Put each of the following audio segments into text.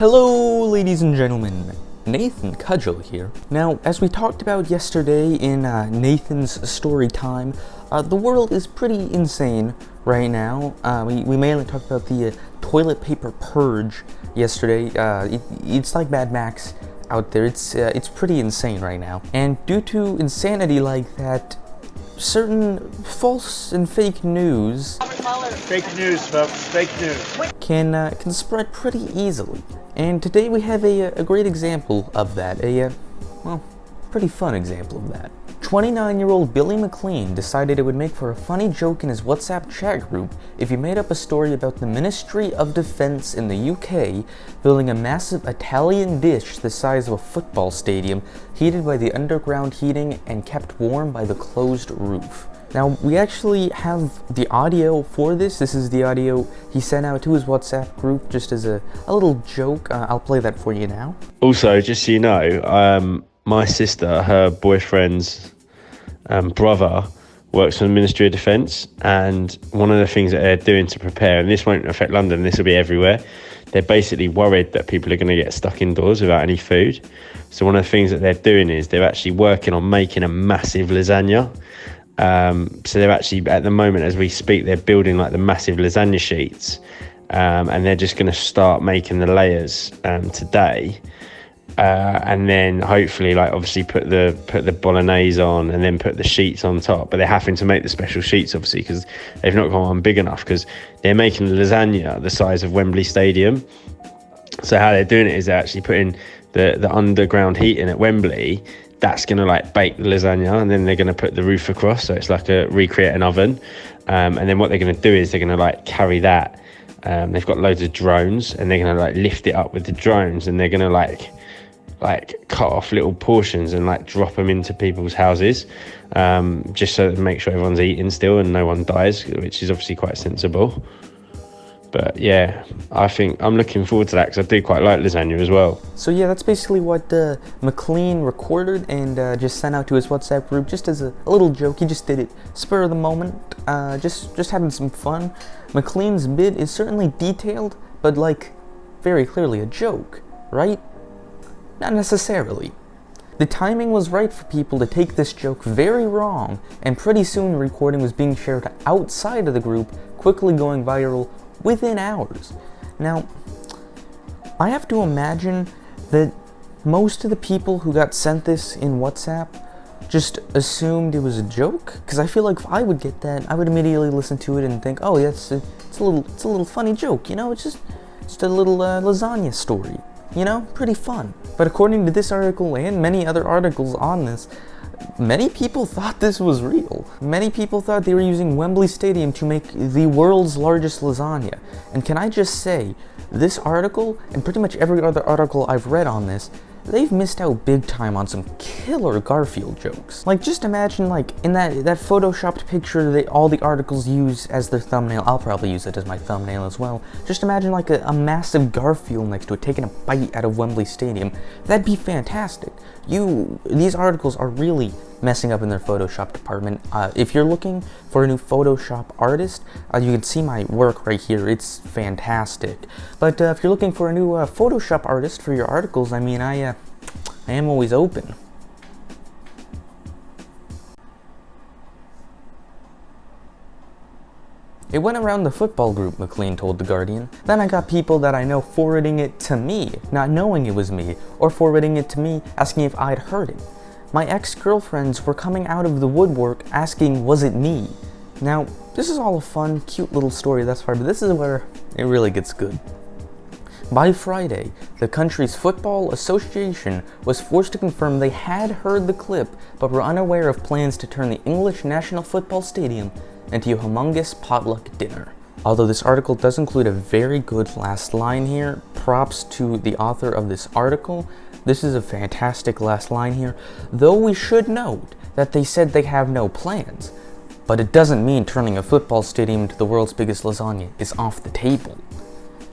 Hello, ladies and gentlemen. Nathan Cudgel here. Now, as we talked about yesterday in Nathan's story time, the world is pretty insane right now. We mainly talked about the toilet paper purge yesterday. It's like Mad Max out there. It's pretty insane right now. And due to insanity like that, certain false and fake news Fake news, folks. Fake news. can spread pretty easily. And today we have a great example of that, well, pretty fun example of that. 29-year-old Billy McLean decided it would make for a funny joke in his WhatsApp chat group if he made up a story about the Ministry of Defence in the UK building a massive Italian dish the size of a football stadium, heated by the underground heating and kept warm by the closed roof. Now, we actually have the audio for this. This is the audio he sent out to his WhatsApp group just as a little joke. I'll play that for you now. Also, just so you know, my sister, her boyfriend's brother, works for the Ministry of Defence, and one of the things that they're doing to prepare, and this won't affect London, this will be everywhere, they're basically worried that people are going to get stuck indoors without any food. So one of the things that they're doing is they're actually working on making a massive lasagna. So they're actually, at the moment as we speak, they're building like the massive lasagna sheets, and they're just going to start making the layers today, and then hopefully, like, obviously put the bolognese on and then put the sheets on top. But they're having to make the special sheets, obviously, because they've not got one big enough, because they're making the lasagna the size of Wembley Stadium. So how they're doing it is they're actually putting the underground heating at Wembley. That's going to like bake the lasagna, and then they're going to put the roof across, so it's like recreate an oven, and then what they're going to do is they're going to like carry that, they've got loads of drones, and they're going to like lift it up with the drones, and they're going to like cut off little portions and like drop them into people's houses, just so to make sure everyone's eating still and no one dies, which is obviously quite sensible. But yeah, I think I'm looking forward to that because I do quite like lasagna as well. So yeah, that's basically what McLean recorded and just sent out to his WhatsApp group just as a little joke. He just did it spur of the moment, just having some fun. McLean's bit is certainly detailed, but like very clearly a joke, right? Not necessarily. The timing was right for people to take this joke very wrong, and pretty soon the recording was being shared outside of the group, quickly going viral within hours. Now, I have to imagine that most of the people who got sent this in WhatsApp just assumed it was a joke, because I feel like if I would get that, I would immediately listen to it and think, oh, yeah, it's a little funny joke, you know, it's just a little lasagna story, you know, pretty fun. But according to this article and many other articles on this, many people thought this was real. Many people thought they were using Wembley Stadium to make the world's largest lasagna. And can I just say, this article, and pretty much every other article I've read on this, they've missed out big time on some killer Garfield jokes. Like, just imagine, like, in that photoshopped picture that all the articles use as their thumbnail. I'll probably use it as my thumbnail as well. Just imagine, like, a massive Garfield next to it, taking a bite out of Wembley Stadium. That'd be fantastic. These articles are really messing up in their Photoshop department. If you're looking for a new Photoshop artist, you can see my work right here. It's fantastic. But if you're looking for a new Photoshop artist for your articles, I mean, I am always open. It went around the football group, McLean told The Guardian. Then I got people that I know forwarding it to me, not knowing it was me, or forwarding it to me asking if I'd heard it. My ex-girlfriends were coming out of the woodwork asking, was it me? Now, this is all a fun, cute little story thus far, but this is where it really gets good. By Friday, the country's football association was forced to confirm they had heard the clip, but were unaware of plans to turn the English National Football Stadium into a humongous potluck dinner. Although this article does include a very good last line here, props to the author of this article. This is a fantastic last line here, though we should note that they said they have no plans. But it doesn't mean turning a football stadium into the world's biggest lasagna is off the table.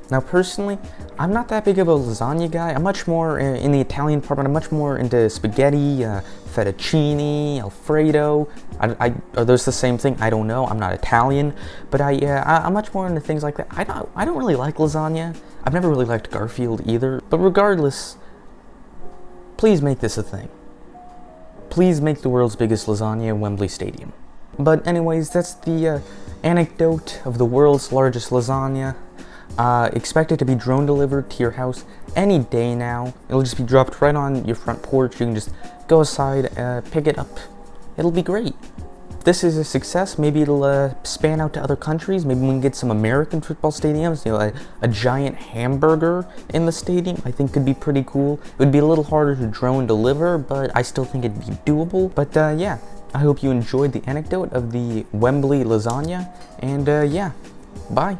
Now, personally, I'm not that big of a lasagna guy. I'm much more in the Italian part, but I'm much more into spaghetti, fettuccine, Alfredo. Are those the same thing? I don't know. I'm not Italian, but I'm much more into things like that. I don't really like lasagna. I've never really liked Garfield either. But regardless, please make this a thing. Please make the world's biggest lasagna in Wembley Stadium. But anyways, that's the anecdote of the world's largest lasagna. Expect it to be drone delivered to your house any day now. It'll just be dropped right on your front porch. You can just go aside, pick it up. It'll be great. If this is a success, maybe it'll span out to other countries. Maybe we can get some American football stadiums. You know, a giant hamburger in the stadium, I think could be pretty cool. It would be a little harder to drone deliver, but I still think it'd be doable. But yeah, I hope you enjoyed the anecdote of the Wembley lasagna. And yeah, bye.